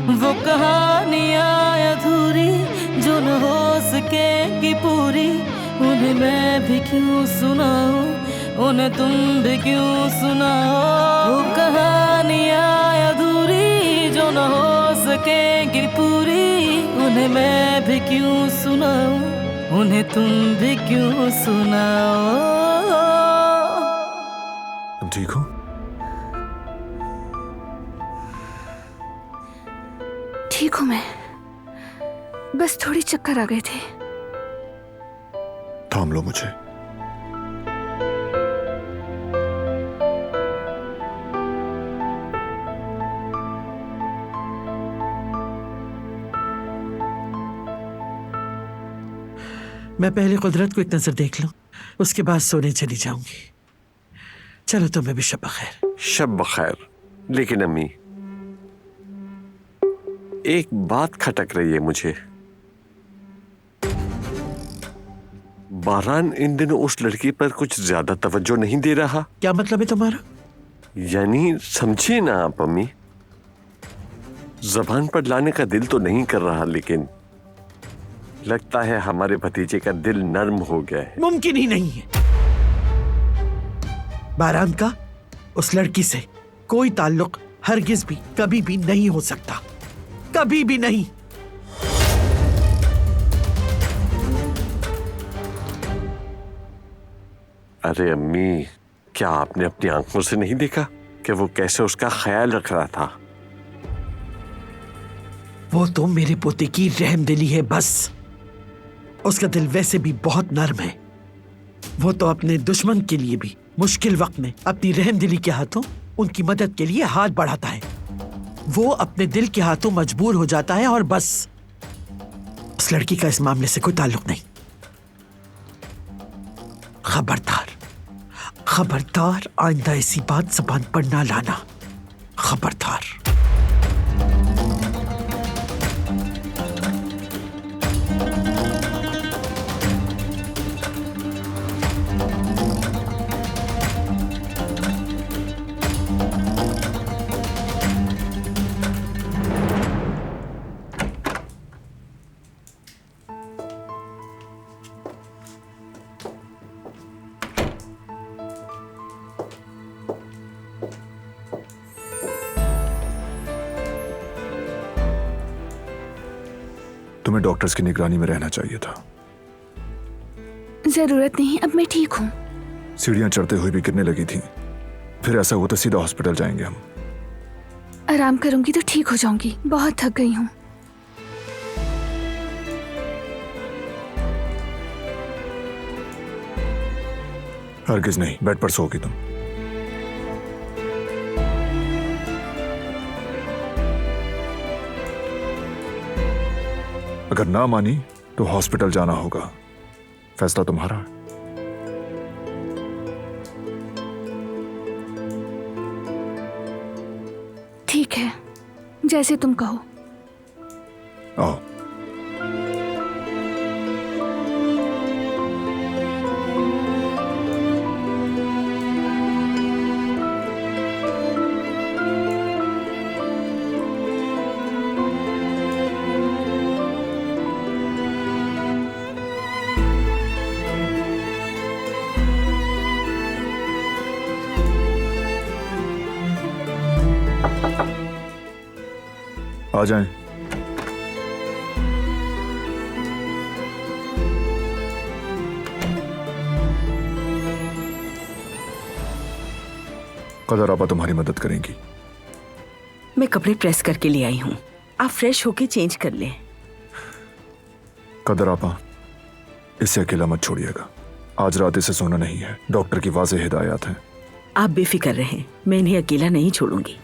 वो कहानियाँ अधूरी जो न हो सकेगी पूरी, उन्हें मैं भी क्यों सुनाऊं, उन्हें तुम भी क्यों सुनाओ। वो कहानियाँ अधूरी जो न हो सकेगी पूरी, उन्हें मैं भी क्यों सुनाऊं, उन्हें तुम भी क्यों सुनाओ। तुम ठीक हो? ठीक हूं मैं, बस थोड़ी चक्कर आ गए थे। थाम लो मुझे। मैं पहले कुदरत को एक नजर देख लूं, उसके बाद सोने चली जाऊंगी। चलो तुम्हें भी शब बखैर। शब बखैर। लेकिन अम्मी, एक बात खटक रही है मुझे। बारान इन दिनों उस लड़की पर कुछ ज्यादा तवज्जो नहीं दे रहा। क्या मतलब है तुम्हारा? यानी समझे ना आप अम्मी, जबान पर लाने का दिल तो नहीं कर रहा, लेकिन लगता है हमारे भतीजे का दिल नर्म हो गया है। मुमकिन ही नहीं है। बारान का उस लड़की से कोई ताल्लुक हरगिज भी कभी भी नहीं हो सकता, कभी भी नहीं। अरे अम्मी, क्या आपने अपनी आंखों से नहीं देखा कि वो कैसे उसका ख्याल रख रहा था? वो तो मेरे पोते की रहमदिली है बस। उसका दिल वैसे भी बहुत नर्म है। वो तो अपने दुश्मन के लिए भी मुश्किल वक्त में अपनी रहमदिली के हाथों उनकी मदद के लिए हाथ बढ़ाता है। वो अपने दिल के हाथों मजबूर हो जाता है और बस। उस लड़की का इस मामले से कोई ताल्लुक नहीं। खबरदार, खबरदार, आइंदा ऐसी बात जुबान पर ना लाना। खबरदार। तुम्हें डॉक्टर्स की निगरानी में रहना चाहिए था। जरूरत नहीं, अब मैं ठीक हूँ। सीढ़ियां चढ़ते हुए भी गिरने लगी थी। फिर ऐसा हो तो सीधा हॉस्पिटल जाएंगे हम। आराम करूंगी तो ठीक हो जाऊंगी, बहुत थक गई हूँ। हरगिज नहीं, बेड पर सोओगी तुम। अगर ना मानी तो हॉस्पिटल जाना होगा। फैसला तुम्हारा है। ठीक है, जैसे तुम कहो। आओ। आ जाएं। कदर आपा तुम्हारी मदद करेंगी। मैं कपड़े प्रेस करके ले आई हूँ, आप फ्रेश होके चेंज कर लें। कदर आपा, इसे अकेला मत छोड़िएगा। आज रात इसे सोना नहीं है, डॉक्टर की वाज़ेह हिदायत है। आप बेफिक्र रहें, मैं इन्हें अकेला नहीं छोड़ूंगी।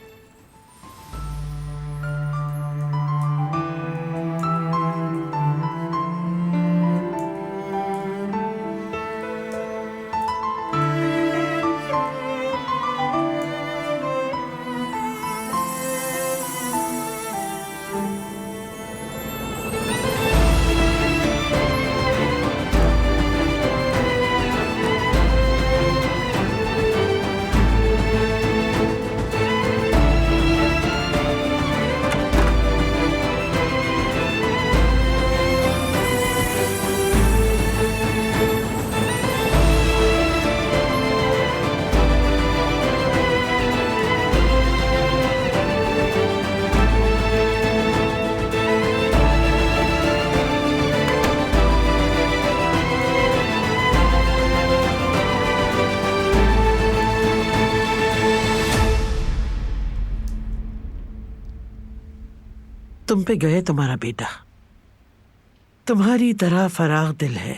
तुम पे गए तुम्हारा बेटा। तुम्हारी तरह फराग दिल है,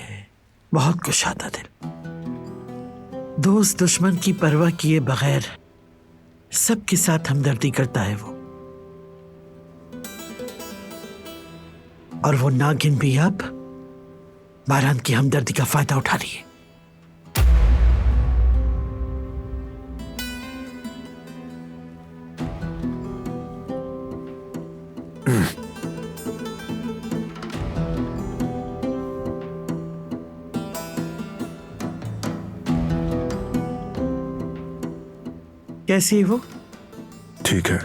बहुत कुशादा दिल। दोस्त दुश्मन की परवाह किए बगैर सबके साथ हमदर्दी करता है वो। और वो नागिन भी अब बारान की हमदर्दी का फायदा उठा रही है। कैसी है वो? ठीक है,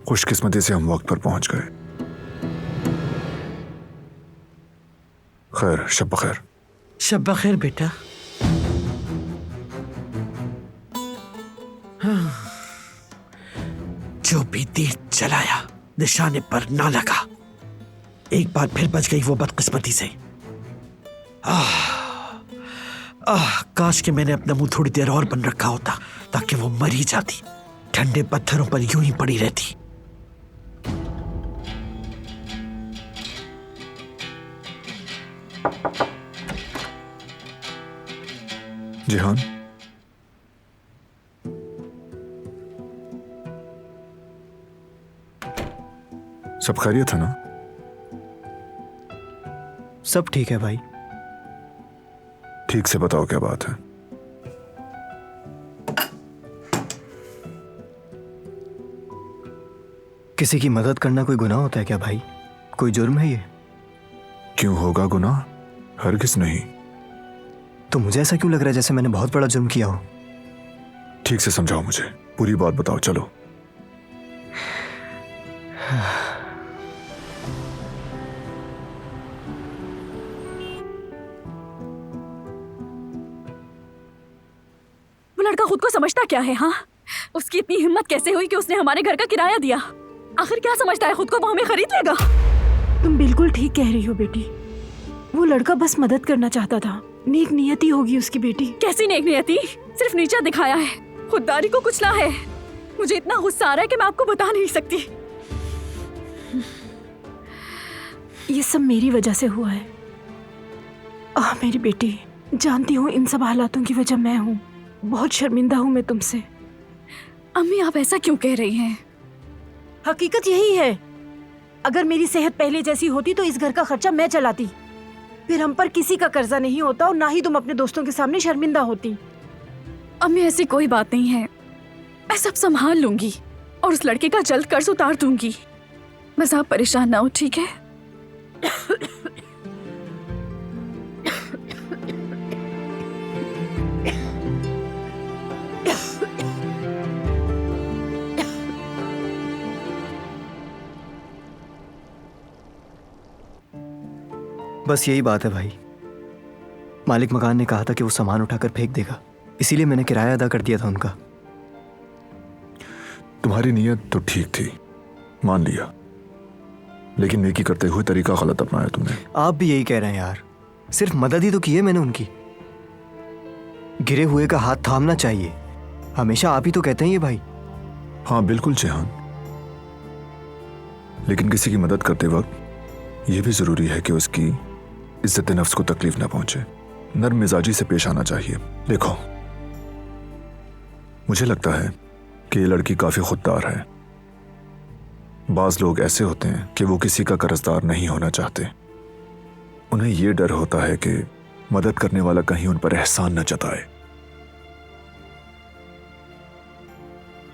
खुशकिस्मती से हम वक्त पर पहुंच गए। खैर, शब बखैर। शब बखैर बेटा। हाँ, जो भी तीर चलाया निशाने पर ना लगा। एक बार फिर बच गई वो बदकिस्मती से। काश कि मैंने अपना मुंह थोड़ी देर और बंद रखा होता ताकि वो मर ही जाती, ठंडे पत्थरों पर यूं ही पड़ी रहती। जिहान, सब खैरियत है ना? सब ठीक है भाई। ठीक से बताओ क्या बात है। किसी की मदद करना कोई गुनाह होता है क्या भाई? कोई जुर्म है ये? क्यों होगा गुनाह? हरगिज नहीं। तो मुझे ऐसा क्यों लग रहा है जैसे मैंने बहुत बड़ा जुर्म किया हो? ठीक से समझाओ मुझे, पूरी बात बताओ। चलो। वो लड़का खुद को समझता क्या है? हाँ, उसकी इतनी हिम्मत कैसे हुई कि उसने हमारे घर का किराया दिया? आखिर क्या समझता है खुद को, वो हमें खरीद लेगा? तुम बिल्कुल ठीक कह रही हो बेटी। वो लड़का बस मदद करना चाहता था। नेक नियति होगी उसकी बेटी। कैसी नेक नियति? सिर्फ नीचा दिखाया है, खुददारी को कुचला है। मुझे इतना गुस्सा आ रहा है कि मैं आपको बता नहीं सकती। ये सब मेरी वजह से हुआ है। मेरी बेटी, जानती हूँ इन सब हालातों की वजह मैं हूँ। बहुत शर्मिंदा हूँ मैं तुमसे। अम्मी, आप ऐसा क्यों कह रही हैं? हकीकत यही है। अगर मेरी सेहत पहले जैसी होती तो इस घर का खर्चा मैं चलाती, फिर हम पर किसी का कर्जा नहीं होता और ना ही तुम अपने दोस्तों के सामने शर्मिंदा होती। अम्मी, ऐसी कोई बात नहीं है, मैं सब संभाल लूंगी और उस लड़के का जल्द कर्ज उतार दूंगी। बस आप परेशान ना हो, ठीक है? बस यही बात है भाई। मालिक मकान ने कहा था कि वो सामान उठाकर फेंक देगा, इसीलिए मैंने किराया अदा कर दिया था उनका। तुम्हारी नीयत तो ठीक थी, मान लिया, लेकिन नेकी करते हुए तरीका गलत अपनाया तुमने। आप भी यही कह रहे हैं यार। सिर्फ मदद ही तो की है मैंने उनकी। गिरे हुए का हाथ थामना चाहिए, हमेशा आप ही तो कहते हैं ये भाई। हाँ बिल्कुल जिहान, लेकिन किसी की मदद करते वक्त यह भी जरूरी है कि उसकी इज्जत नफ्स को तकलीफ ना पहुंचे। नर्म मिजाजी से पेश आना चाहिए। देखो, मुझे लगता है कि ये लड़की काफी खुददार है। बाज लोग ऐसे होते हैं कि वो किसी का कर्जदार नहीं होना चाहते। उन्हें यह डर होता है कि मदद करने वाला कहीं उन पर एहसान न जताए।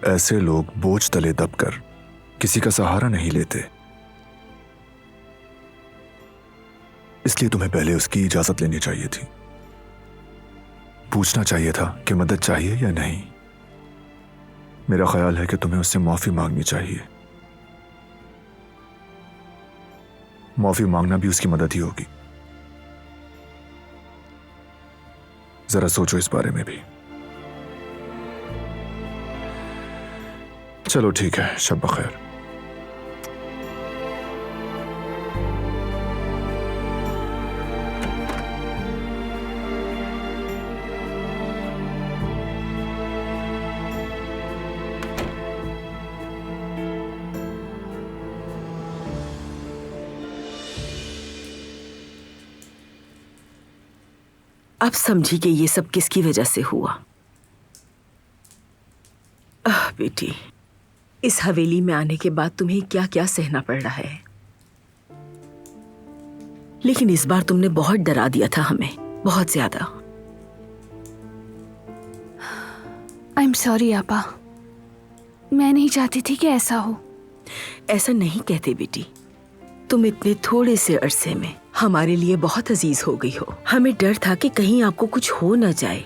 ऐसे लोग बोझ तले दबकर किसी का सहारा नहीं लेते। इसलिए तुम्हें पहले उसकी इजाजत लेनी चाहिए थी, पूछना चाहिए था कि मदद चाहिए या नहीं। मेरा ख्याल है कि तुम्हें उससे माफी मांगनी चाहिए। माफी मांगना भी उसकी मदद ही होगी। जरा सोचो इस बारे में भी। चलो ठीक है, शब बखैर। अब समझी कि ये सब किसकी वजह से हुआ। बेटी, इस हवेली में आने के बाद तुम्हें क्या क्या सहना पड़ रहा है, लेकिन इस बार तुमने बहुत डरा दिया था हमें, बहुत ज्यादा। आई एम सॉरी आपा, मैं नहीं चाहती थी कि ऐसा हो। ऐसा नहीं कहते बेटी, तुम इतने थोड़े से अरसे में हमारे लिए बहुत अजीज हो गई हो। हमें डर था कि कहीं आपको कुछ हो न जाए,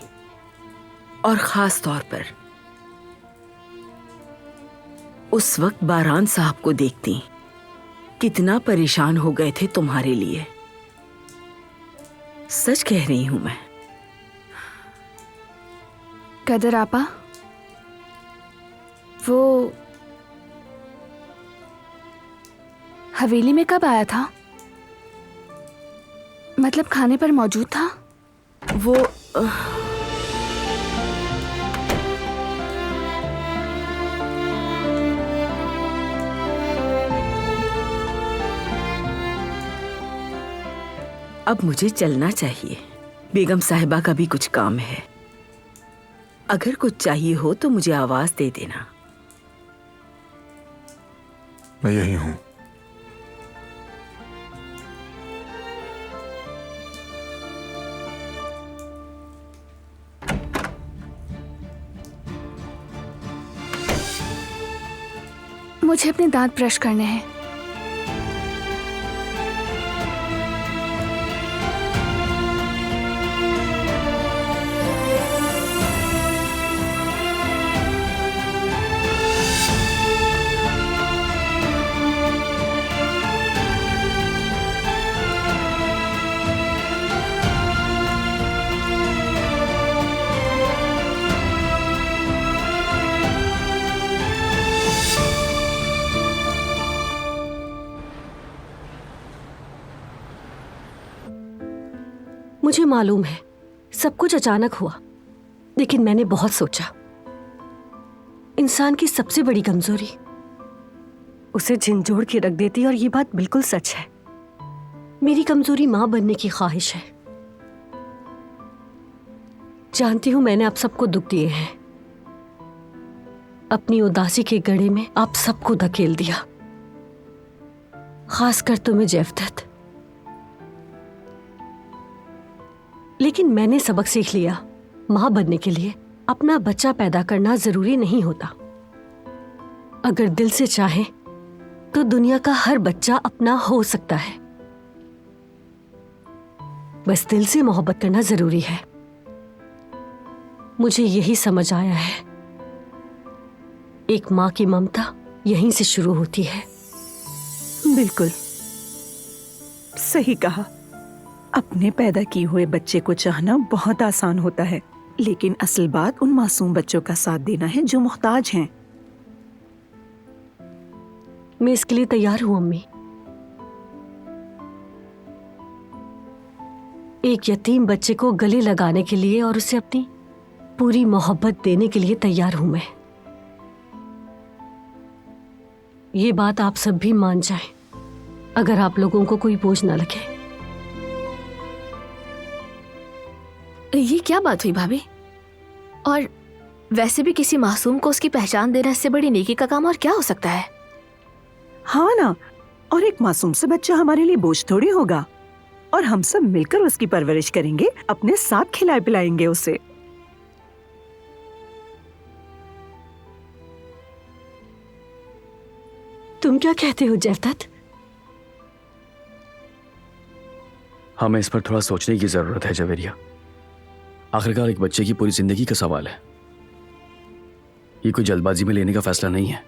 और खास तौर पर उस वक्त बारान साहब को देखती, कितना परेशान हो गए थे तुम्हारे लिए। सच कह रही हूं मैं। कदर आपा, वो हवेली में कब आया था? मतलब खाने पर मौजूद था? वो अब मुझे चलना चाहिए। बेगम साहिबा का भी कुछ काम है। अगर कुछ चाहिए हो तो मुझे आवाज दे देना। मैं यही हूं। मुझे अपने दांत ब्रश करने हैं। मुझे मालूम है सब कुछ अचानक हुआ, लेकिन मैंने बहुत सोचा। इंसान की सबसे बड़ी कमजोरी उसे झिंझोड़ के रख देती, और ये बात बिल्कुल सच है। मेरी कमजोरी मां बनने की ख्वाहिश है। जानती हूं मैंने आप सबको दुख दिए हैं, अपनी उदासी के गड़े में आप सबको धकेल दिया, खासकर तुम्हें जेवदत। लेकिन मैंने सबक सीख लिया, मां बनने के लिए अपना बच्चा पैदा करना जरूरी नहीं होता। अगर दिल से चाहे तो दुनिया का हर बच्चा अपना हो सकता है। बस दिल से मोहब्बत करना जरूरी है। मुझे यही समझ आया है, एक मां की ममता यहीं से शुरू होती है। बिल्कुल सही कहा। अपने पैदा किए हुए बच्चे को चाहना बहुत आसान होता है, लेकिन असल बात उन मासूम बच्चों का साथ देना है जो मुहताज हैं। मैं इसके लिए तैयार हूं अम्मी। एक यतीम बच्चे को गले लगाने के लिए और उसे अपनी पूरी मोहब्बत देने के लिए तैयार हूं मैं। ये बात आप सब भी मान जाएं, अगर आप लोगों को कोई बोझ ना लगे। ये क्या बात हुई भाभी? और वैसे भी किसी मासूम को उसकी पहचान देना इससे बड़ी नेकी का काम और क्या हो सकता है? हाँ ना, और एक मासूम से बच्चा हमारे लिए बोझ थोड़ी होगा, और हम सब मिलकर उसकी परवरिश करेंगे, अपने साथ खिलाए पिलाएंगे उसे। तुम क्या कहते हो जेवदत? हमें इस पर थोड़ा सोचने की जरूरत है जवेरिया। आखिरकार एक बच्चे की पूरी जिंदगी का सवाल है। ये कोई जल्दबाजी में लेने का फैसला नहीं है।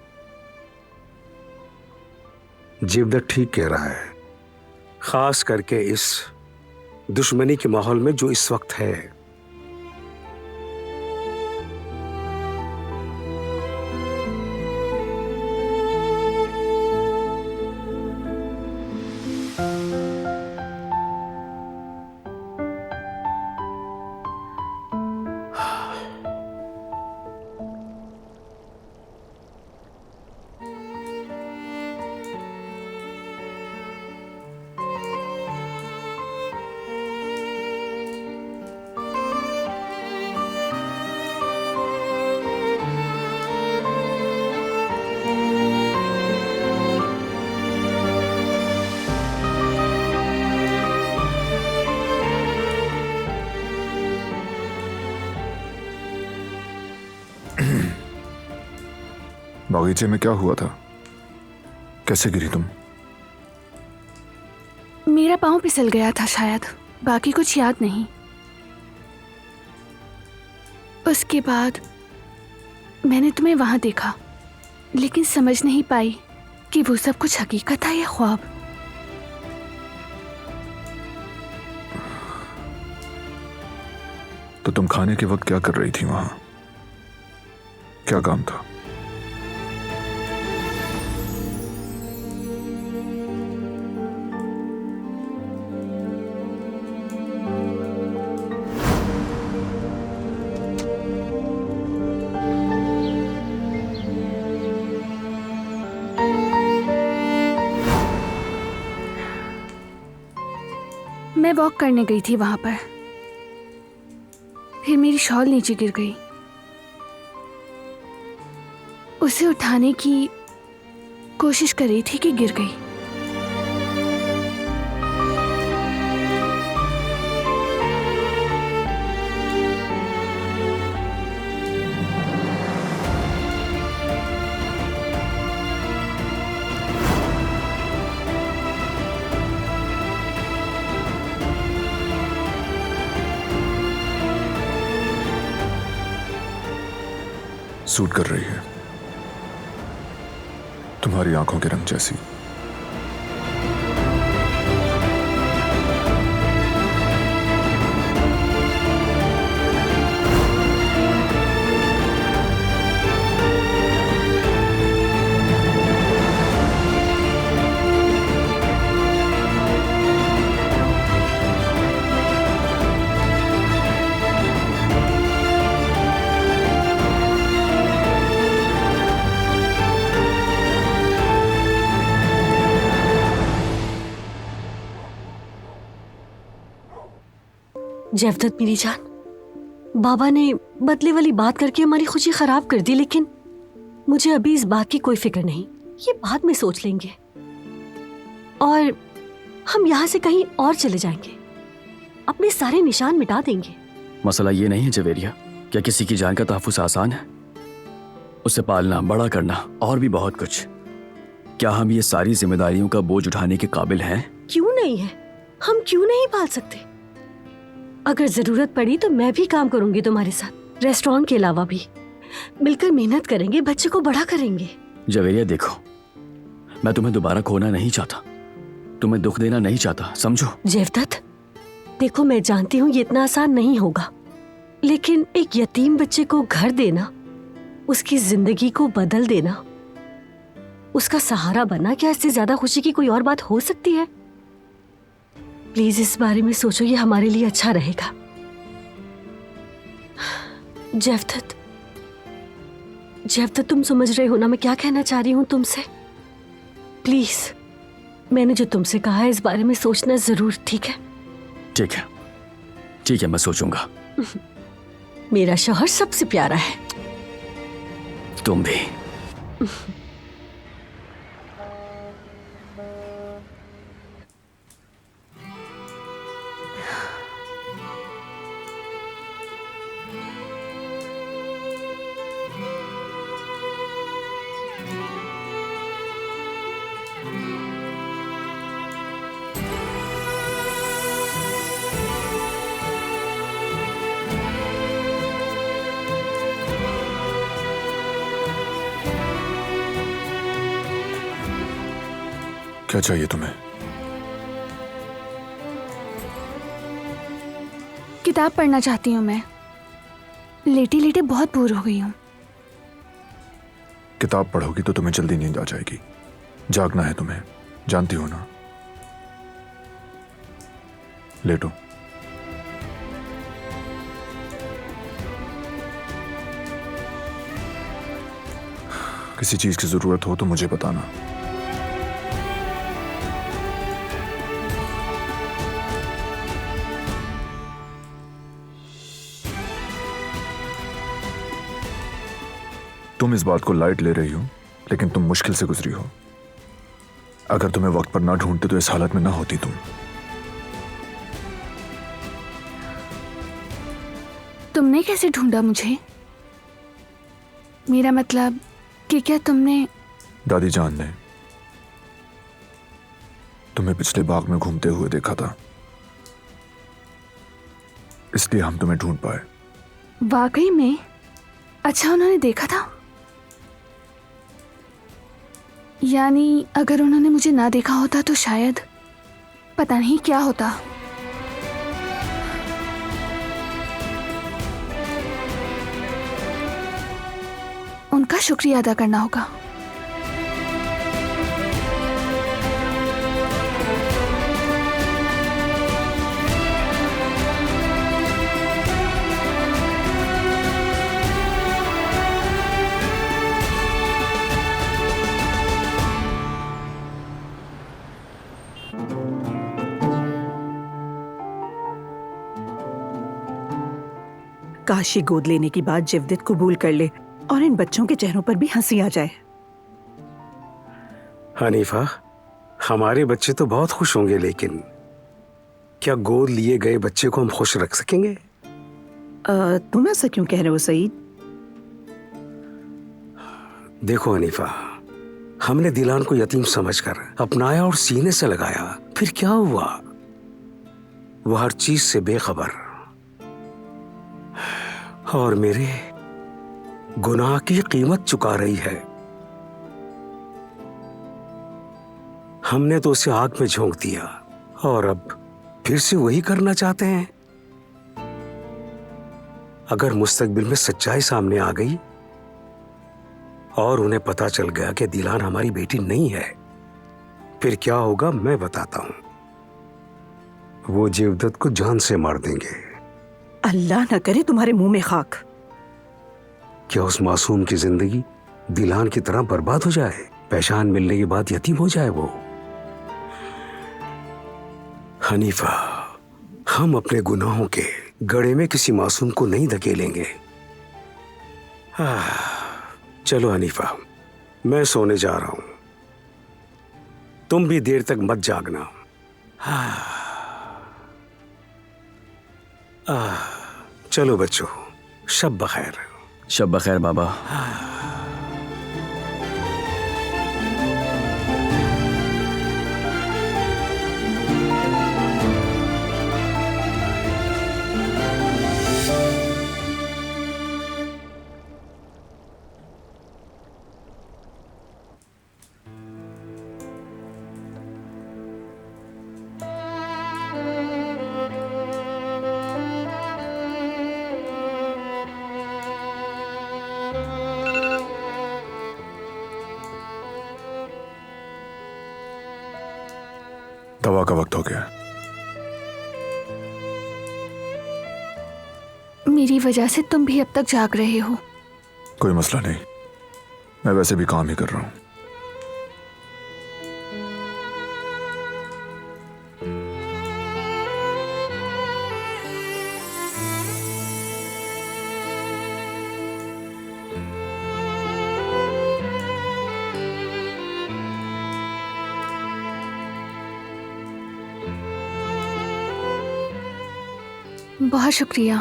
जेवदत ठीक कह रहा है, खास करके इस दुश्मनी के माहौल में जो इस वक्त है। बागीचे में क्या हुआ था? कैसे गिरी तुम? मेरा पाँव फिसल गया था शायद, बाकी कुछ याद नहीं। उसके बाद मैंने तुम्हें वहां देखा, लेकिन समझ नहीं पाई कि वो सब कुछ हकीकत था या ख्वाब। तो तुम खाने के वक्त क्या कर रही थी वहां? क्या काम था? मैं वॉक करने गई थी वहां पर, फिर मेरी शॉल नीचे गिर गई। उसे उठाने की कोशिश कर रही थी कि गिर गई। सूट कर रही है तुम्हारी आंखों के रंग जैसी। जवदत मेरी जान, बाबा ने बदले वाली बात करके हमारी खुशी खराब कर दी, लेकिन मुझे अभी इस बात की कोई फिक्र नहीं। ये बाद में सोच लेंगे और हम यहाँ से कहीं और चले जाएंगे, अपने सारे निशान मिटा देंगे। मसला ये नहीं है जवेरिया, क्या किसी की जान का तहफ़्फ़ुज़ आसान है? उसे पालना, बड़ा करना और भी बहुत कुछ। क्या हम ये सारी जिम्मेदारियों का बोझ उठाने के काबिल हैं? क्यों नहीं है? हम क्यों नहीं पाल सकते? अगर जरूरत पड़ी तो मैं भी काम करूंगी तुम्हारे साथ, रेस्टोरेंट के अलावा भी। मिलकर मेहनत करेंगे, बच्चे को बड़ा करेंगे। जवेरिया देखो, मैं तुम्हें दोबारा खोना नहीं चाहता, तुम्हें दुख देना नहीं चाहता, समझो। जवदत देखो, मैं जानती हूँ ये इतना आसान नहीं होगा, लेकिन एक यतीम बच्चे को घर देना, उसकी जिंदगी को बदल देना, उसका सहारा बनना, क्या इससे ज्यादा खुशी की कोई और बात हो सकती है? प्लीज इस बारे में सोचो, ये हमारे लिए अच्छा रहेगा। जवदत, जवदत तुम समझ रहे हो ना मैं क्या कहना चाह रही हूँ तुमसे? प्लीज, मैंने जो तुमसे कहा है इस बारे में सोचना जरूर, ठीक है? ठीक है, ठीक है, मैं सोचूंगा। मेरा शौहर सबसे प्यारा है। तुम भी। क्या चाहिए तुम्हें? किताब पढ़ना चाहती हूँ मैं, लेटे लेटे बहुत बोर हो गई हूँ। किताब पढ़ोगी तो तुम्हें जल्दी नींद आ जाएगी। जागना है तुम्हें, जानती हो ना। लेटो। किसी चीज की जरूरत हो तो मुझे बताना। तुम इस बात को लाइट ले रही हो, लेकिन तुम मुश्किल से गुजरी हो। अगर तुम्हें वक्त पर ना ढूंढते तो इस हालत में ना होती तुम। तुमने कैसे ढूंढा मुझे? मेरा मतलब कि कि क्या तुमने दादी जान ने तुम्हें पिछले बाग में घूमते हुए देखा था, इसलिए हम तुम्हें ढूंढ पाए। वाकई में? अच्छा, उन्होंने देखा था? यानी अगर उन्होंने मुझे ना देखा होता तो शायद पता नहीं क्या होता। उनका शुक्रिया अदा करना होगा। काशी गोद लेने की बात जवदत कबूल कर ले और इन बच्चों के चेहरों पर भी हंसी आ जाए। हनीफा, हमारे बच्चे तो बहुत खुश होंगे, लेकिन क्या गोद लिए गए बच्चे को हम खुश रख सकेंगे? तुम ऐसा क्यों कह रहे हो सईद? देखो हनीफा, हमने दिलान को यतीम समझकर अपनाया और सीने से लगाया, फिर क्या हुआ? वो हर चीज से बेखबर और मेरे गुनाह की कीमत चुका रही है। हमने तो उसे आग में झोंक दिया और अब फिर से वही करना चाहते हैं। अगर मुस्तकबिल में सच्चाई सामने आ गई और उन्हें पता चल गया कि दिलान हमारी बेटी नहीं है, फिर क्या होगा मैं बताता हूं। वो जेवदत को जान से मार देंगे। अल्लाह न करे तुम्हारे मुंह में खाक। क्या उस मासूम की जिंदगी दिलान की तरह बर्बाद हो जाए? पहचान मिलने के बाद यतीम हो जाए वो? हनीफा, हम अपने गुनाहों के गड़े में किसी मासूम को नहीं धकेलेंगे। चलो हनीफा, मैं सोने जा रहा हूं, तुम भी देर तक मत जागना। चलो बच्चों, शब बखैर। शब बखैर बाबा। दवा का वक्त हो गया। मेरी वजह से तुम भी अब तक जाग रहे हो। कोई मसला नहीं, मैं वैसे भी काम ही कर रहा हूं। बहुत शुक्रिया।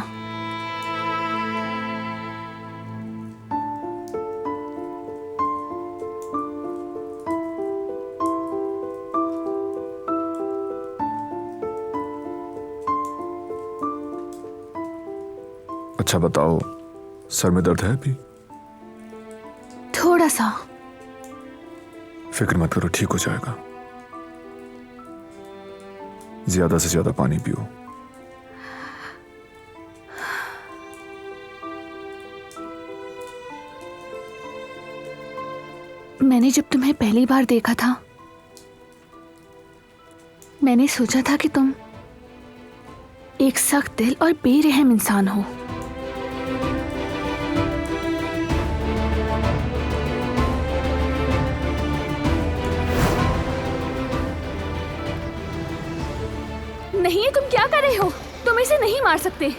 अच्छा बताओ, सर में दर्द है अभी? थोड़ा सा। फिक्र मत करो, ठीक हो जाएगा। ज्यादा से ज्यादा पानी पियो। मैंने जब तुम्हें पहली बार देखा था, मैंने सोचा था कि तुम एक सख्त दिल और बेरहम इंसान हो। नहीं, तुम क्या कर रहे हो? तुम इसे नहीं मार सकते।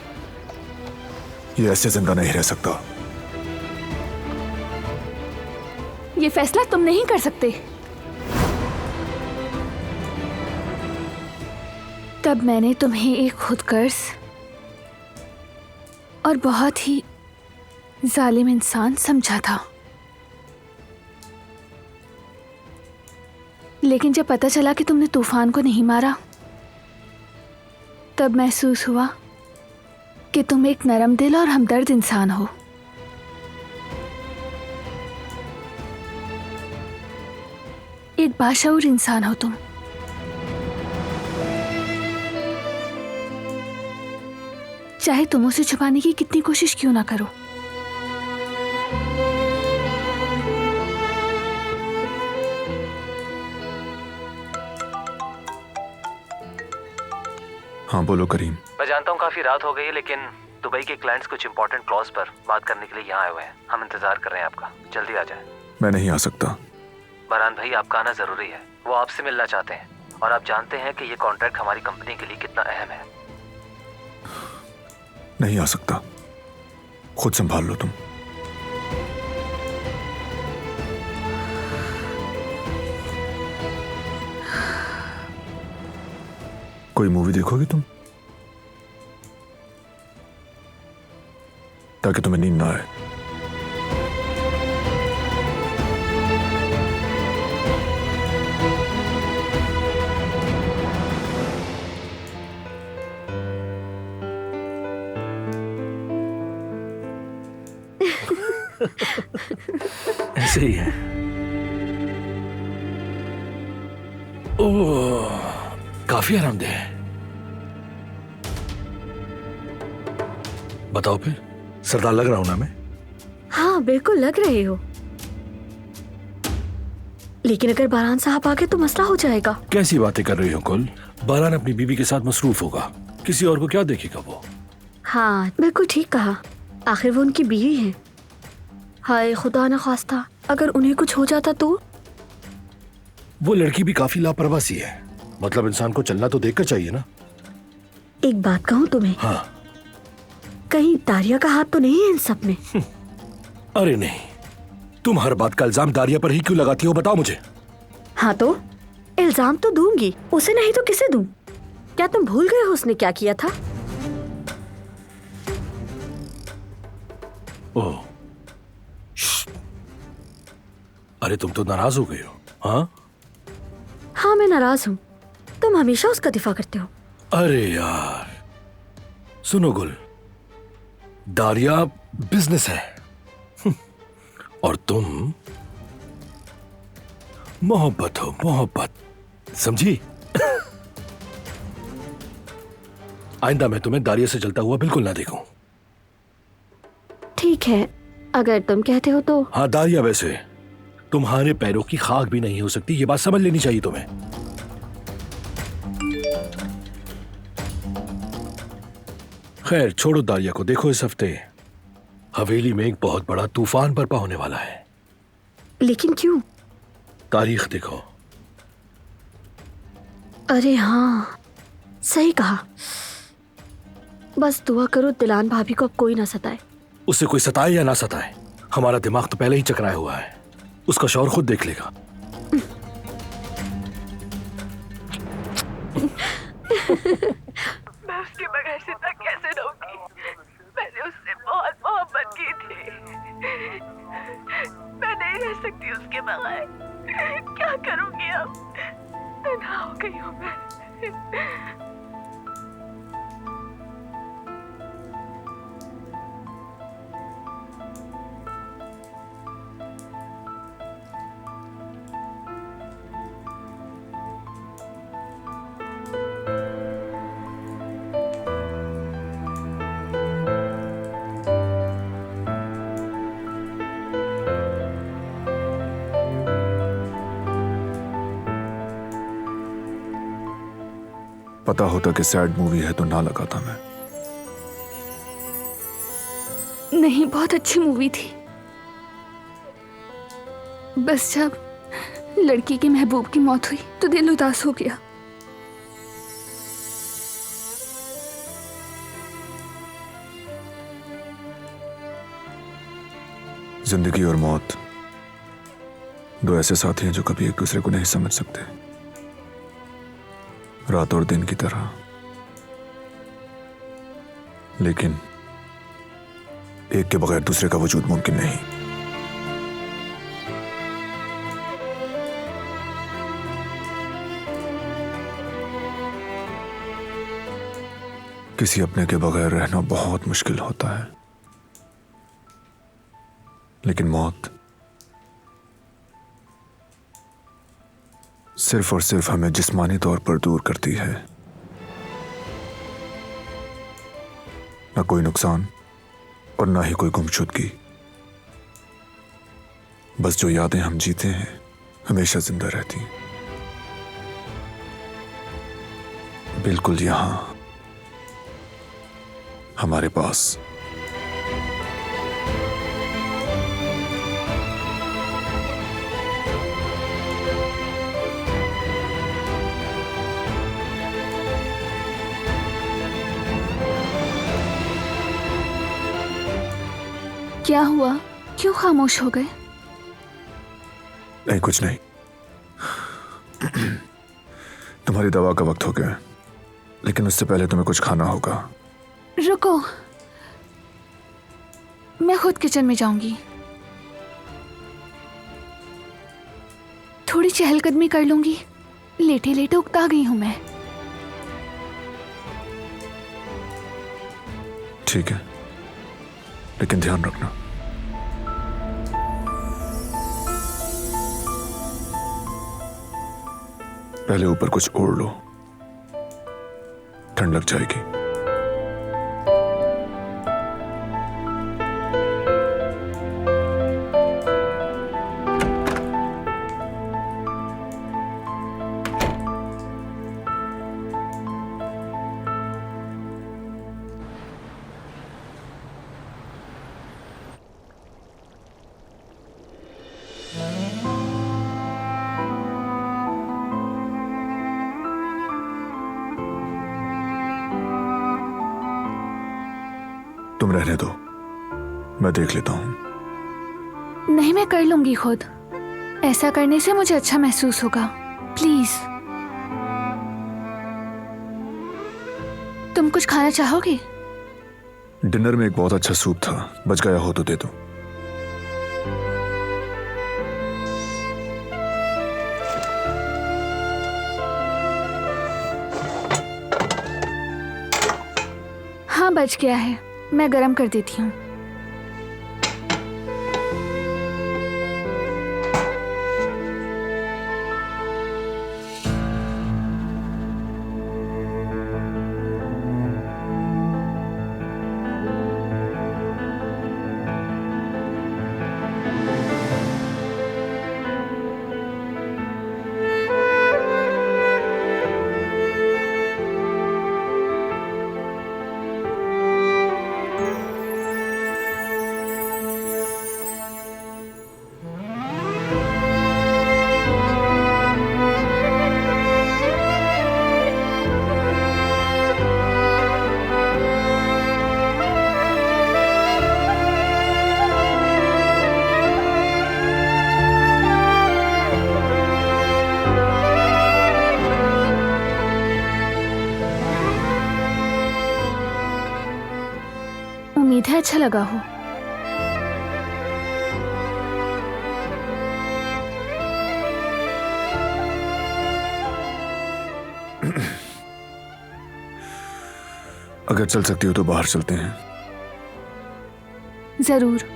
ये ऐसे जिंदा नहीं रह सकता। ये फैसला तुम नहीं कर सकते। तब मैंने तुम्हें एक खुदगर्ज और बहुत ही जालिम इंसान समझा था, लेकिन जब पता चला कि तुमने तूफान को नहीं मारा, तब महसूस हुआ कि तुम एक नरम दिल और हमदर्द इंसान हो। एक बाशऊर इंसान हो तुम। चाहे तुम उसे छुपाने की कितनी कोशिश क्यों ना करो। हाँ बोलो करीम। मैं जानता हूँ काफी रात हो गई है, लेकिन दुबई के क्लाइंट्स कुछ इंपॉर्टेंट क्लॉज पर बात करने के लिए यहाँ आए हुए हैं। हम इंतजार कर रहे हैं आपका, जल्दी आ जाए। मैं नहीं आ सकता। बरहान भाई, आपका आना जरूरी है। वो आपसे मिलना चाहते हैं और आप जानते हैं कि ये कॉन्ट्रैक्ट हमारी कंपनी के लिए कितना अहम है। नहीं आ सकता, खुद संभाल लो तुम। कोई मूवी देखोगी तुम, ताकि तुम्हें नींद ना आए? ऐसे ही है। ओह, काफी आरामदेह है। बताओ फिर, सरदार लग रहा हूं ना मैं? हाँ बिल्कुल लग रहे हो, लेकिन अगर बारान साहब आ गए तो मसला हो जाएगा। कैसी बातें कर रही हो कुल? बारान अपनी बीवी के साथ मसरूफ होगा, किसी और को क्या देखेगा वो? हाँ बिल्कुल ठीक कहा, आखिर वो उनकी बीवी है। हाय खुदा न खास्ता अगर उन्हें कुछ हो जाता तो? वो लड़की भी काफी लापरवाह सी है, मतलब इंसान को चलना तो देखकर चाहिए ना। एक बात कहूँ तुम्हें? हाँ। कहीं दारिया का हाथ तो नहीं है इन सब में? अरे नहीं, तुम हर बात का इल्जाम दारिया पर ही क्यों लगाती हो, बताओ मुझे। हाँ तो इल्जाम तो दूंगी, उसे नहीं तो किसे दूं? क्या तुम भूल गए हो उसने क्या किया था? ओह, अरे तुम तो नाराज हो गए हो। हाँ हाँ मैं नाराज हूँ, तुम हमेशा उसका दिफा करते हो। अरे यार सुनो गुल, दारिया बिजनेस है और तुम मोहब्बत हो, मोहब्बत, समझी? आइंदा मैं तुम्हें दारिया से चलता हुआ बिल्कुल ना देखूं। ठीक है अगर तुम कहते हो तो। हाँ दारिया वैसे तुम्हारे पैरों की खाक भी नहीं हो सकती, ये बात समझ लेनी चाहिए तुम्हें। खैर छोड़ो दारिया को, देखो इस हफ्ते हवेली में एक बहुत बड़ा तूफान बरपा होने वाला है। लेकिन क्यों? तारीख देखो। अरे हाँ सही कहा, बस दुआ करो दिलान भाभी को अब कोई ना सताए। उससे कोई सताए या ना सताए, हमारा दिमाग तो पहले ही चकराया हुआ है, उसका शौहर खुद देख लेगा। मैं उसके बगैर जिंदा कैसे रहूंगी? मैंने उससे बहुत मोहब्बत की थी। मैं नहीं रह सकती उसके बगैर। क्या करूंगी अब? तन्हा हो गई हूँ मैं। पता होता कि सैड मूवी है तो ना लगाता मैं। नहीं, बहुत अच्छी मूवी थी, बस जब लड़की के महबूब की मौत हुई तो दिल उदास हो गया। जिंदगी और मौत दो ऐसे साथी हैं जो कभी एक दूसरे को नहीं समझ सकते, रात और दिन की तरह। लेकिन एक के बगैर दूसरे का वजूद मुमकिन नहीं। किसी अपने के बगैर रहना बहुत मुश्किल होता है, लेकिन मौत सिर्फ और सिर्फ हमें जिस्मानी तौर पर दूर करती है। ना कोई नुकसान और ना ही कोई गुमशुदगी। बस जो यादें हम जीते हैं हमेशा जिंदा रहती हैं, बिल्कुल यहां हमारे पास। क्या हुआ? क्यों खामोश हो गए? नहीं, कुछ नहीं। तुम्हारी दवा का वक्त हो गया है, लेकिन उससे पहले तुम्हें कुछ खाना होगा। रुको, मैं खुद किचन में जाऊंगी। थोड़ी चहलकदमी कर लूंगी। लेटे लेटे उकता गई हूं मैं। ठीक है, लेकिन ध्यान रखना। पहले ऊपर कुछ ओढ़ लो, ठंड लग जाएगी। तुम रहने दो, मैं देख लेता हूं। नहीं, मैं कर लूंगी खुद। ऐसा करने से मुझे अच्छा महसूस होगा। प्लीज। तुम कुछ खाना चाहोगे? डिनर में एक बहुत अच्छा सूप था, बच गया हो तो दे दो। हाँ, बच गया है, मैं गरम कर देती हूँ। उम्मीद है अच्छा लगा हो। अगर चल सकती हो तो बाहर चलते हैं। जरूर।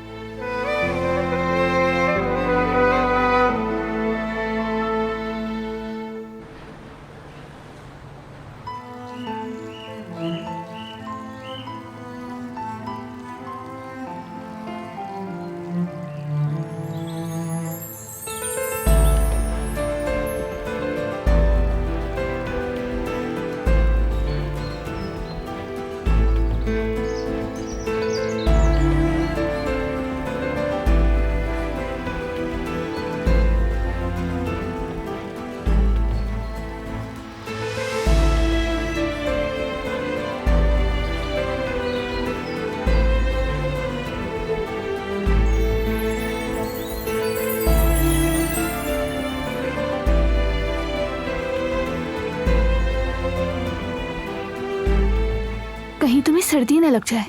कहीं तुम्हें सर्दी न लग जाए।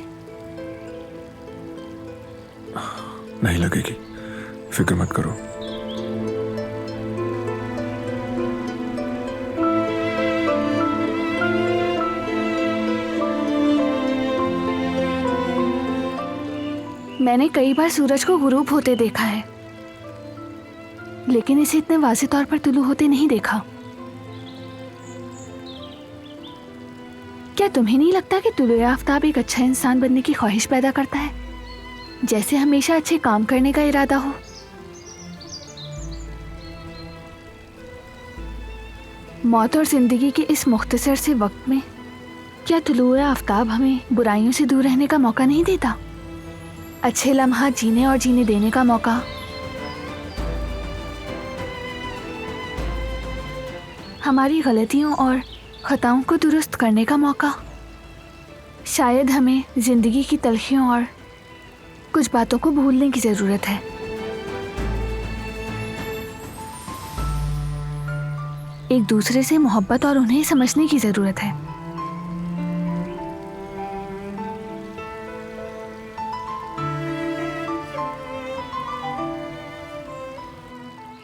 नहीं लगेगी, फिक्र मत करो। मैंने कई बार सूरज को गुरूब होते देखा है, लेकिन इसे इतने वाज़ेह तौर पर तुलू होते नहीं देखा। क्या तुम्हें नहीं लगता कि तुलू आफ्ताब एक अच्छा इंसान बनने की ख्वाहिश पैदा करता है, जैसे हमेशा अच्छे काम करने का इरादा हो? मौत और जिंदगी के इस मुख्तसर से वक्त में क्या तुलू आफ्ताब हमें बुराइयों से दूर रहने का मौका नहीं देता, अच्छे लम्हा जीने और जीने देने का मौका? हमारी गलतियों और खताओं को दुरुस्त करने का मौका? शायद हमें जिंदगी की तलखियों और कुछ बातों को भूलने की जरूरत है। एक दूसरे से मोहब्बत और उन्हें समझने की जरूरत है।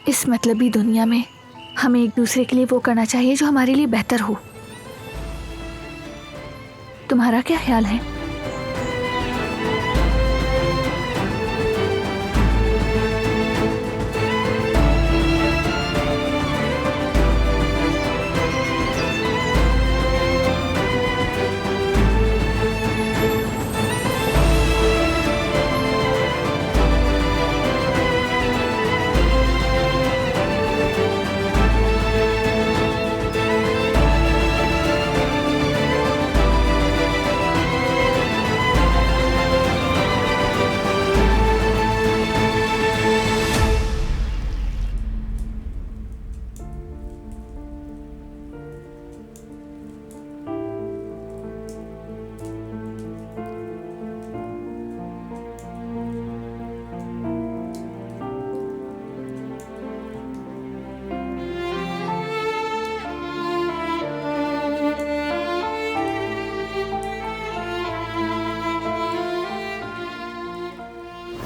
इस मतलबी दुनिया में हमें एक दूसरे के लिए वो करना चाहिए जो हमारे लिए बेहतर हो। तुम्हारा क्या ख्याल है?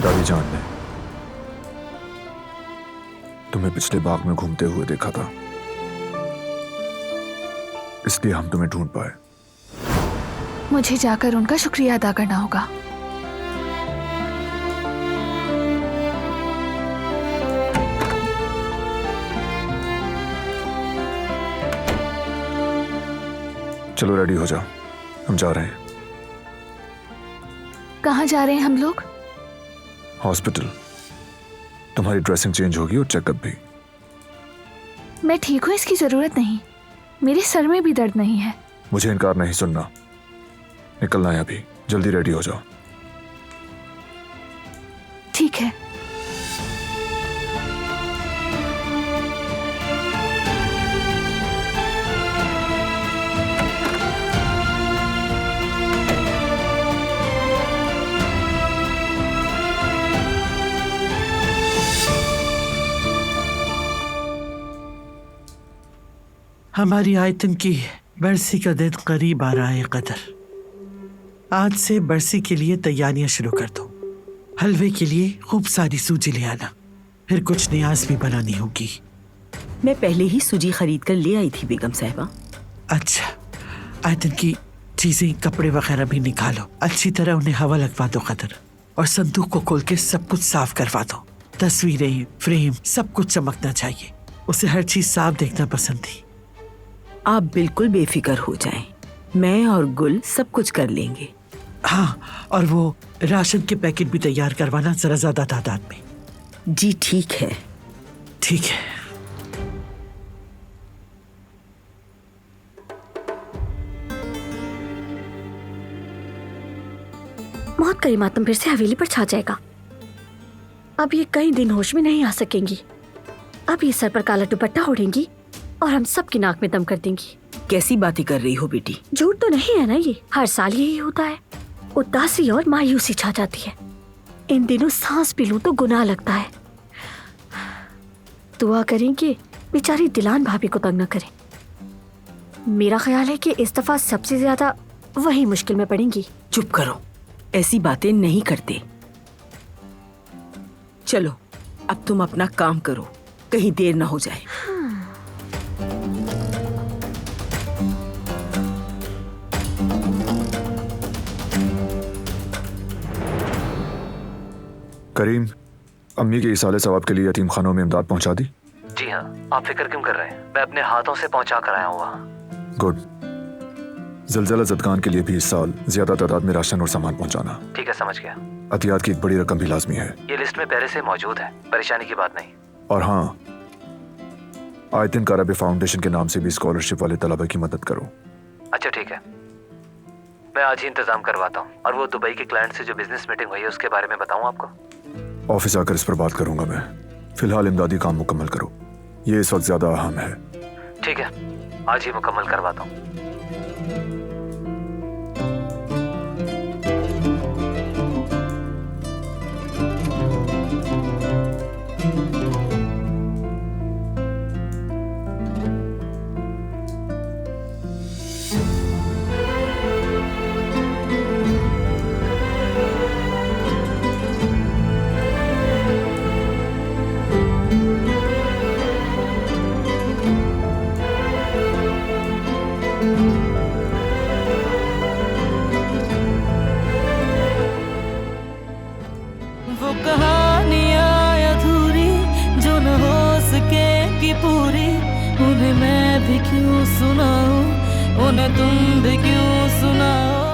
दादी जान ने तुम्हें पिछले बाग में घूमते हुए देखा था, इसलिए हम तुम्हें ढूंढ पाए। मुझे जाकर उनका शुक्रिया अदा करना होगा। चलो रेडी हो जाओ, हम जा रहे हैं। कहाँ जा रहे हैं हम लोग? हॉस्पिटल। तुम्हारी ड्रेसिंग चेंज होगी और चेकअप भी। मैं ठीक हूँ, इसकी जरूरत नहीं। मेरे सर में भी दर्द नहीं है। मुझे इनकार नहीं सुनना, निकलना है अभी। जल्दी रेडी हो जाओ। ठीक है। हमारी आयतन की बरसी का दिन करीब आ रहा है कदर। आज से बरसी के लिए तैयारियां शुरू कर दो। हलवे के लिए खूब सारी सूजी ले आना, फिर कुछ न्याज भी बनानी होगी। मैं पहले ही सूजी खरीद कर ले आई थी बेगम साहिबा। अच्छा, आयतन की चीजें, कपड़े वगैरह भी निकालो, अच्छी तरह उन्हें हवा लगवा दो कदर, और संदूक को खोल के सब कुछ साफ करवा दो। तस्वीरें, फ्रेम, सब कुछ चमकना चाहिए। उसे हर चीज साफ देखना पसंद थी। आप बिल्कुल बेफिक्र हो जाएं, मैं और गुल सब कुछ कर लेंगे। हाँ, और वो राशन के पैकेट भी तैयार करवाना, जरा ज्यादा तादाद में। जी ठीक है। ठीक है। मौत करी मातम फिर से हवेली पर छा जाएगा। अब ये कई दिन होश में नहीं आ सकेंगी। अब ये सर पर काला दुपट्टा ओढ़ेंगी और हम सबकी नाक में दम कर देंगी। कैसी बातें कर रही हो बेटी? झूठ तो नहीं है ना, ये हर साल यही होता है। उदासी और मायूसी छा जाती है। इन दिनों सांस भी लूं तो गुनाह लगता है। दुआ करें कि बेचारी दिलान भाभी को तंग न करें। मेरा ख्याल है कि इस दफा सबसे ज्यादा वही मुश्किल में पड़ेंगी। चुप करो, ऐसी बातें नहीं करते। चलो अब तुम अपना काम करो, कहीं देर ना हो जाए। करीम, अम्मी के इसाले सवाब के लिए यतीम खानों में इमदाद पहुंचा दी? जी हाँ, आप फिक्र क्यों कर रहे हैं? मैं अपने हाथों से पहुंचा कर आया हूँ वहाँ। गुड। जलजला जदगान के लिए भी इस साल ज्यादा तादाद में राशन और सामान पहुंचाना। ठीक है, समझ गया। अतियात की एक बड़ी रकम भी लाजमी है। ये लिस्ट में पहले से मौजूद है, परेशानी की बात नहीं। और हाँ, आयतिन कारबे फाउंडेशन के नाम से भी स्कॉलरशिप वाले तलबा की मदद करो। अच्छा ठीक है, मैं आज ही इंतजाम करवाता हूँ। और वो दुबई के क्लाइंट से जो बिजनेस मीटिंग हुई है उसके बारे में बताऊँ आपको? ऑफिस आकर इस पर बात करूंगा मैं। फिलहाल इमदादी काम मुकम्मल करो, ये इस वक्त ज्यादा अहम है। ठीक है, आज ही मुकम्मल करवाता हूँ। वो कहानियाँ अधूरी जो न हो सकेगी पूरी, उन्हें मैं भी क्यों सुनाऊं, उन्हें तुम भी क्यों सुनाओ।